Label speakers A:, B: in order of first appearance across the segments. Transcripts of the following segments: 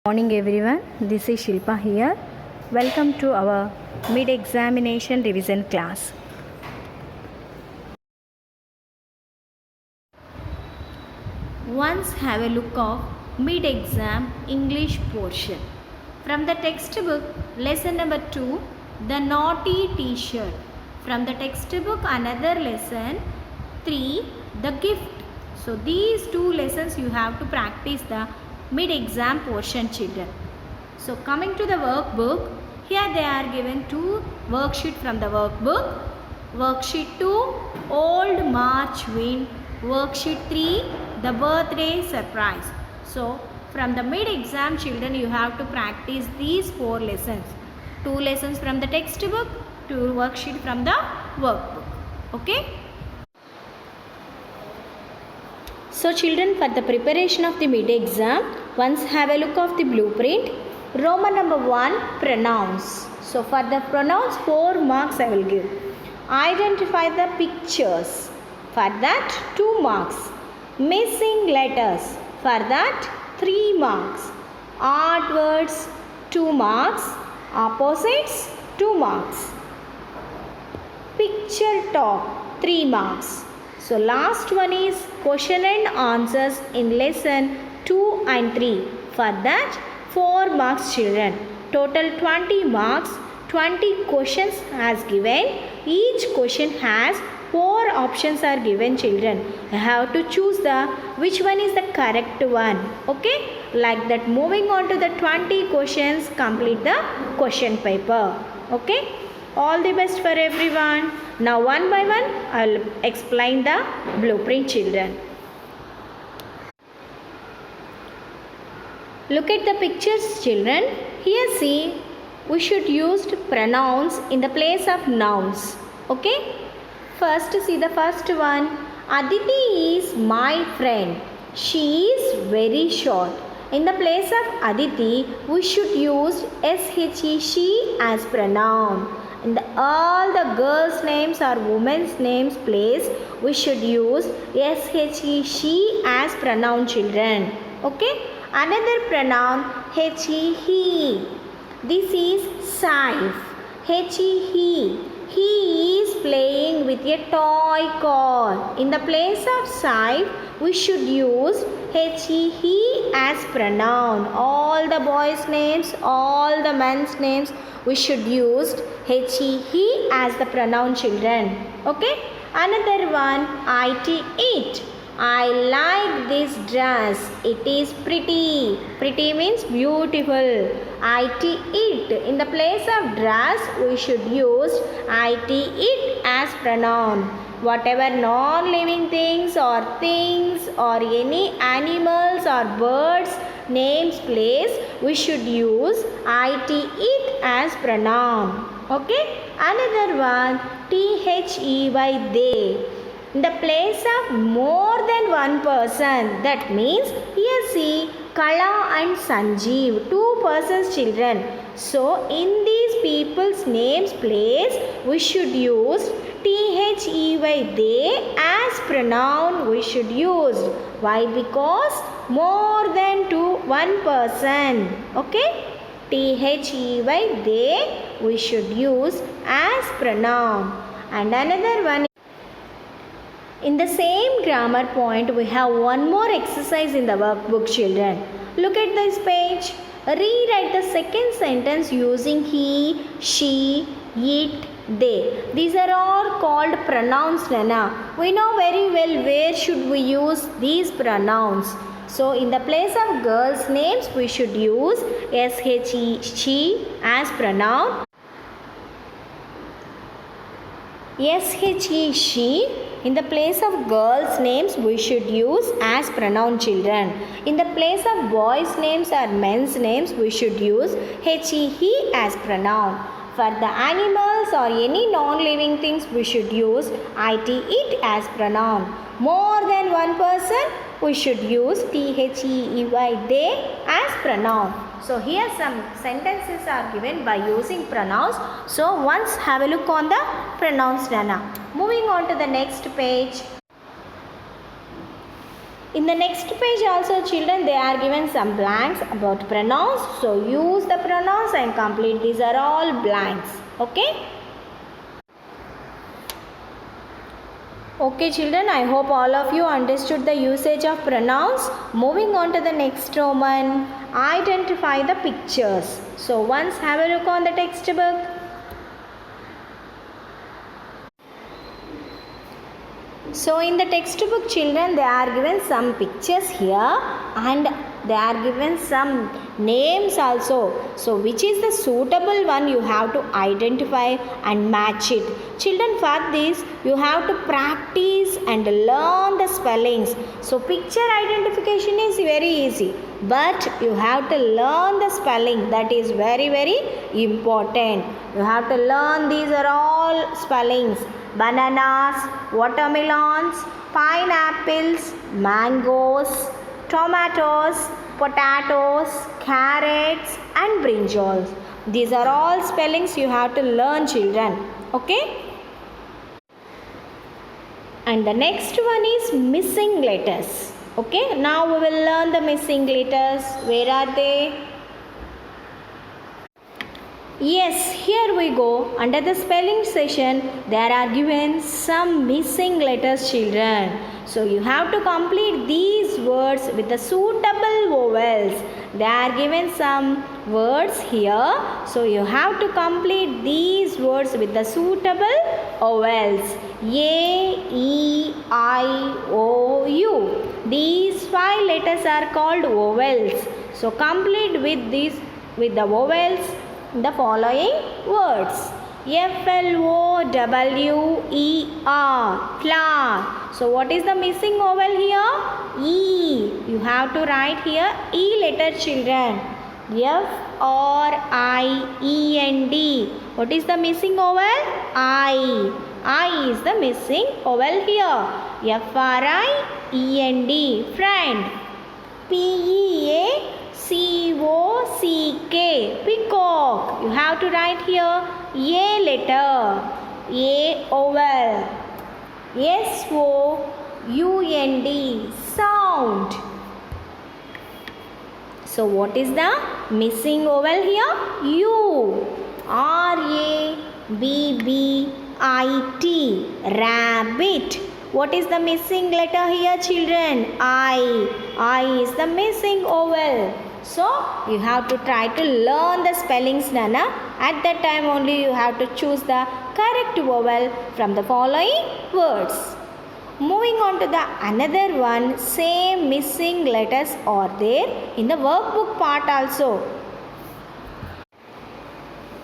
A: Morning everyone, this is Shilpa here. Welcome to our mid-examination revision class. Once have a look of mid-exam English portion. From the textbook, lesson number 2, the naughty t-shirt. From the textbook, another lesson 3, the gift. So these two lessons you have to practice the mid-exam portion, children. So coming to the workbook, here they are given two worksheets from the workbook. Worksheet 2, Old March Wind. Worksheet 3, the birthday surprise. So from the mid-exam, children, you have to practice these 4 lessons. 2 lessons from the textbook, 2 worksheet from the workbook. Okay? So children, for the preparation of the mid-exam, once have a look of the blueprint. Roman number 1, pronouns. So for the pronouns, 4 marks I will give. Identify the pictures. For that, 2 marks. Missing letters. For that, 3 marks. Odd words, 2 marks. Opposites, 2 marks. Picture talk, 3 marks. So last one is question and answers in lesson 2 and 3. For that, 4 marks, children. Total 20 marks. 20 questions has given. Each question has 4 options are given, children. You have to choose the which one is the correct one. Okay? Like that, moving on to the 20 questions, complete the question paper. Okay? All the best for everyone. Now one by one I will explain the blueprint, children. Look at the pictures, children. Here see, we should use pronouns in the place of nouns. Okay? First see the first one. Aditi is my friend. She is very short. In the place of Aditi, we should use she, she as pronoun. In all the girls' names or women's names place, we should use he, she as pronoun, children. Okay? Another pronoun, he. This is Saif. He. He is playing with a toy car. In the place of Saif, we should use he as pronoun. All the boys' names, all the men's names, we should use he as the pronoun, children. Okay? Another one, it. I like this dress. It is pretty. Pretty means beautiful. It. In the place of dress, we should use it as pronoun. Whatever non-living things or any animals or birds names place, we should use it as pronoun. Okay? Another one, they. In the place of more than one person, that means here see Kala and Sanjeev, 2 persons, children. So in these people's names place, we should use they as pronoun we should use. Why? Because more than one person. Okay? They we should use as pronoun. And another one, in the same grammar point, we have one more exercise in the workbook, children. Look at this page. Rewrite the second sentence using he, she, it, they. These are all called pronouns, Nana. We know very well where should we use these pronouns. So in the place of girls' names, we should use she, she as pronoun. She, she. In the place of girls' names, we should use as pronoun, children. In the place of boys' names or men's names, we should use he as pronoun. For the animals or any non-living things, we should use it as pronoun. More than one person, we should use they as pronoun. So here some sentences are given by using pronouns. So once have a look on the pronouns, Nana. Moving on to the next page. In the next page also children, they are given some blanks about pronouns. So use the pronouns and complete. These are all blanks. Okay. Okay children, I hope all of you understood the usage of pronouns. Moving on to the next Roman, identify the pictures. So once have a look on the textbook. So in the textbook children, they are given some pictures here and they are given some names also. So which is the suitable one, you have to identify and match it. Children, for this you have to practice and learn the spellings. So picture identification is very easy, but you have to learn the spelling. That is very important. You have to learn these are all spellings. Bananas, watermelons, pineapples, mangoes, tomatoes, potatoes, carrots and brinjals. These are all spellings you have to learn children. Okay? And the next one is missing letters. Okay? Now we will learn the missing letters. Where are they? Yes, here we go. Under the spelling session, there are given some missing letters children. So you have to complete these words with the suitable vowels. They are given some words here. So you have to complete these words with the suitable vowels. A, E, I, O, U. These 5 letters are called vowels. So complete with the vowels the following words. Flower, flower. So what is the missing vowel here? E. You have to write here E letter children. Friend. What is the missing vowel? I. I is the missing vowel here. Friend. Friend. Peacock. Peacock. You have to write here A letter. A vowel. Sound. Sound. So what is the missing vowel here? U. Rabbit. Rabbit. What is the missing letter here children? I. I is the missing vowel. So you have to try to learn the spellings Nana. At that time only you have to choose the correct vowel from the following words. Moving on to the another one, same missing letters are there in the workbook part also.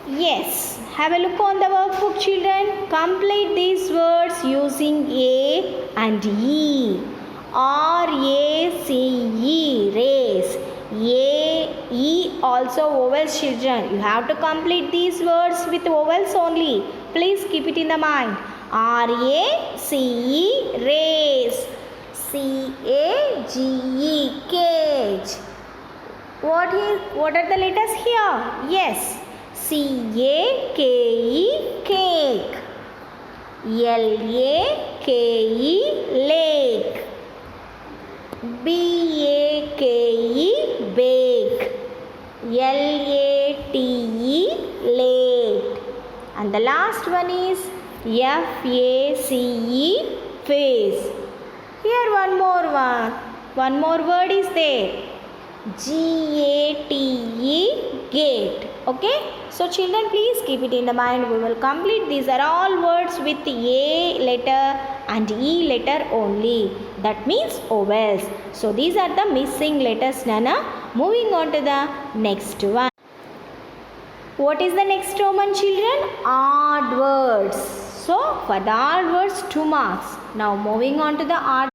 A: Yes, have a look on the workbook children. Complete these words using A and E. R-A-C-E, race. A, E also vowels children. You have to complete these words with vowels only. Please keep it in the mind. R-A-C-E, race. C-A-G-E, cage. What are the letters here? Yes. C-A-K-E, cake. L-A-K-E, lake. B-A-K-E, bake. L-A-T-E, late. And the last one is F-A-C-E, face. Here one more word is there. G-A-T-E, gate. Okay. So children, please keep it in the mind. We will complete these are all words with A letter and E letter only. That means vowels. So these are the missing letters Nana. Moving on to the next one. What is the next Roman children? Odd words. So for the odd words 2 marks. Now moving on to the odd.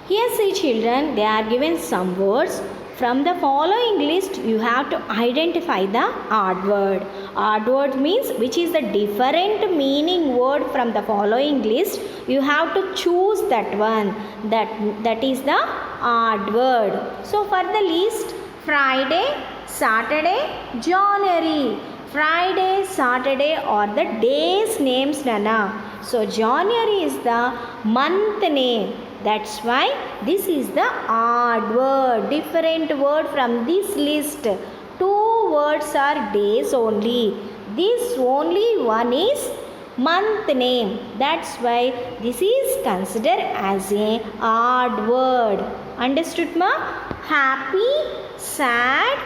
A: Here see children, they are given some words. From the following list, you have to identify the odd word. Odd word means which is the different meaning word from the following list. You have to choose that one. That is the odd word. So for the list, Friday, Saturday, January. Friday, Saturday are the days names Nana. So January is the month name. That's why this is the odd word, different word from this list. Two words are days only. This only one is month name. That's why this is considered as a odd word. Understood, ma? Happy, sad,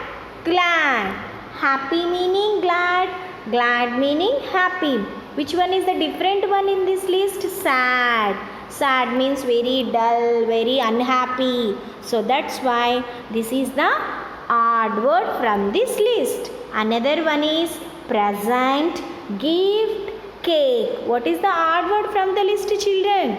A: glad. Happy meaning glad, glad meaning happy. Which one is the different one in this list? Sad. Sad means very dull, very unhappy. So that's why this is the odd word from this list. Another one is present, gift, cake. What is the odd word from the list, children?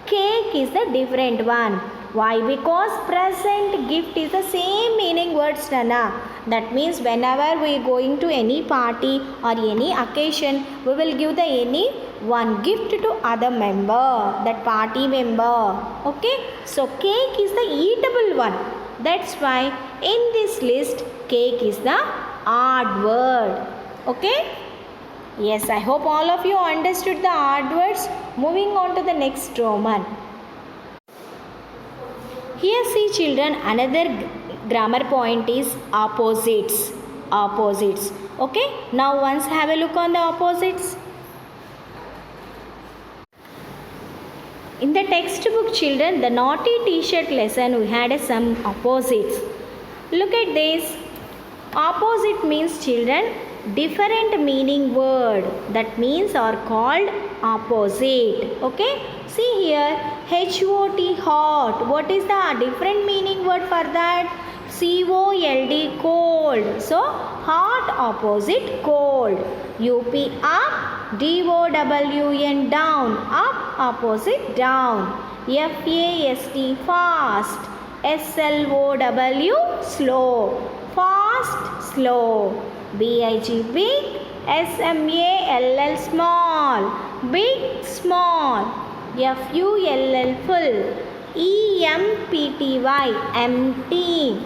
A: Cake is the different one. Why? Because present, gift is the same meaning words, Nana. That means whenever we are going to any party or any occasion, we will give the any one gift to other member, that party member. Okay? So cake is the eatable one. That's why in this list, cake is the odd word. Okay? Yes, I hope all of you understood the odd words. Moving on to the next Roman. Here see children, another grammar point is opposites. Opposites. Okay, now once have a look on the opposites. In the textbook children, the naughty t-shirt lesson we had some opposites. Look at this. Opposite means children different meaning word, that means are called opposite. Okay, see here HOT hot. What is the different meaning word for that? COLD cold. So hot opposite cold. UP up, DOWN down. Up opposite down. FAST fast. SLOW slow. Fast slow. BIG big. SMALL small. Big small. FULL full. EMPTY empty.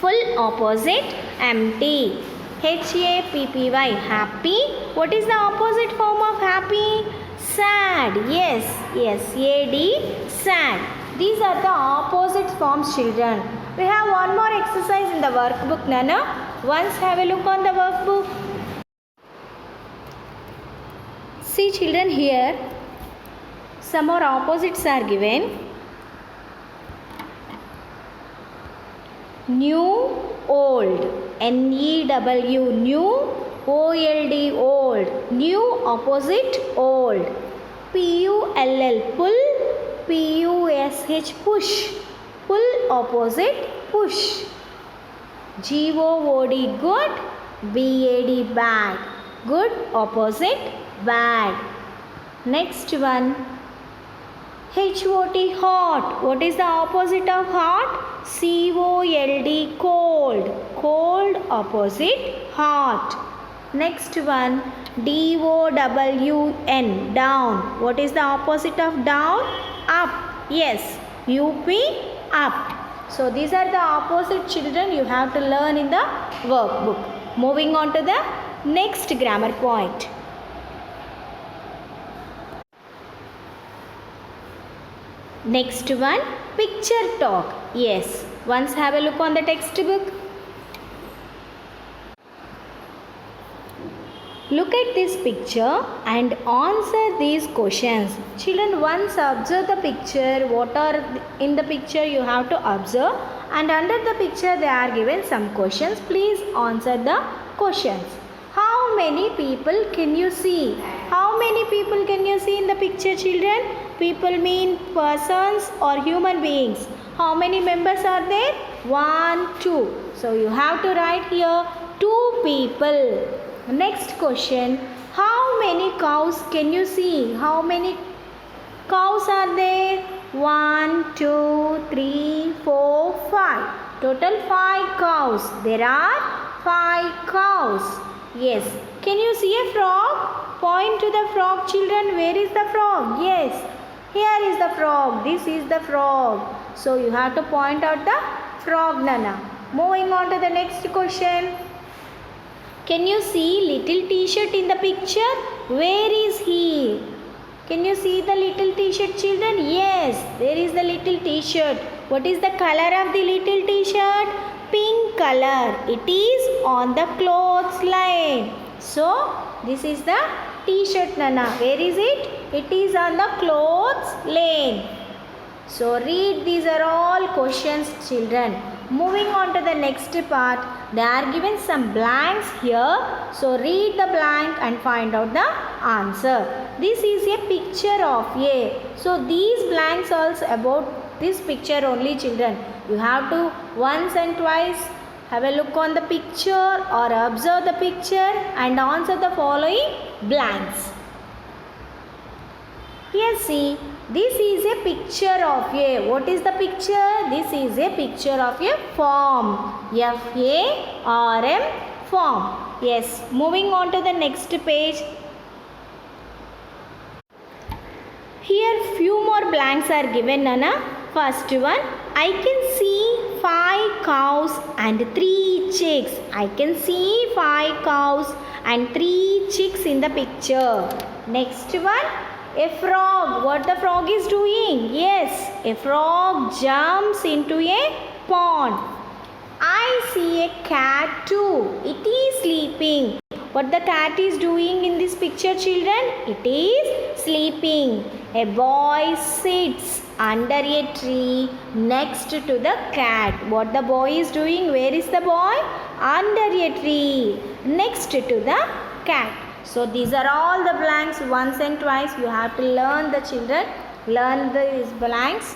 A: Full opposite empty. HAPPY happy. What is the opposite form of happy? Sad. Yes, SAD sad. These are the opposite forms, children. We have one more exercise in the workbook, Nana. Once have a look on the workbook. See children, here some more opposites are given. New, old. NEW, new. OLD, old. New opposite old. PULL, pull. PUSH, push. Pull opposite push. GOOD, good. BAD, bad. Good opposite bad. Next one. HOT hot. What is the opposite of hot? COLD cold. Cold opposite hot. Next one. DOWN down. What is the opposite of down? Up. Yes. UP up. So these are the opposite, children, you have to learn in the workbook. Moving on to the next grammar point. Next one, picture talk. Yes, once have a look on the textbook. Look at this picture and answer these questions. Children, once observe the picture, what are in the picture you have to observe, and under the picture they are given some questions. Please answer the questions. How many people can you see? How many people can you see in the picture, children? People mean persons or human beings. How many members are there? 1, 2. So you have to write here 2 people. Next question. How many cows can you see? How many cows are there? 1, 2, 3, 4, 5. Total 5 cows. There are 5 cows. Yes. Can you see a frog? Point to the frog, children. Where is the frog? Yes. Here is the frog. This is the frog. So you have to point out the frog, Nana. Moving on to the next question. Can you see little t-shirt in the picture? Where is he? Can you see the little t-shirt, children? Yes, there is the little t-shirt. What is the color of the little t-shirt? Pink color. It is on the clothes line. So, this is the t-shirt, Nana. Where is it? It is on the clothes lane. So, read, these are all questions, children. Moving on to the next part, they are given some blanks here. So, read the blank and find out the answer. This is a picture of A. So, these blanks also about this picture only, children. You have to once and twice have a look on the picture or observe the picture and answer the following blanks. Here see, this is a picture of a, what is the picture? This is a picture of a form. F-A-R-M, form. Yes, moving on to the next page. Here few more blanks are given, Nana. First one, I can see 5 cows and 3 chicks. I can see 5 cows and 3 chicks in the picture. Next one, a frog. What the frog is doing? Yes, a frog jumps into a pond. I see a cat too. It is sleeping. What the cat is doing in this picture, children? It is sleeping. A boy sits under a tree next to the cat. What the boy is doing? Where is the boy? Under a tree next to the cat. So these are all the blanks. Once and twice you have to learn, the children. Learn these blanks.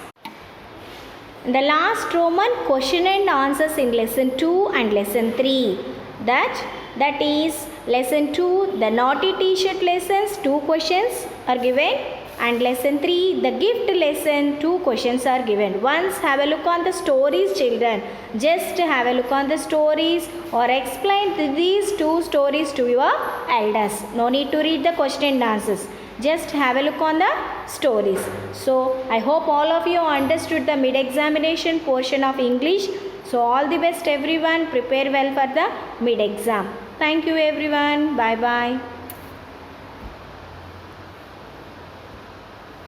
A: The last Roman, question and answers in lesson 2 and lesson 3. That is lesson 2, the naughty t-shirt lessons, 2 questions are given. And lesson 3, the gift lesson, 2 questions are given. Once have a look on the stories, children. Just have a look on the stories or explain these 2 stories to your elders. No need to read the question and answers. Just have a look on the stories. So, I hope all of you understood the mid-examination portion of English. So, all the best everyone. Prepare well for the mid-exam. Thank you everyone. Bye-bye.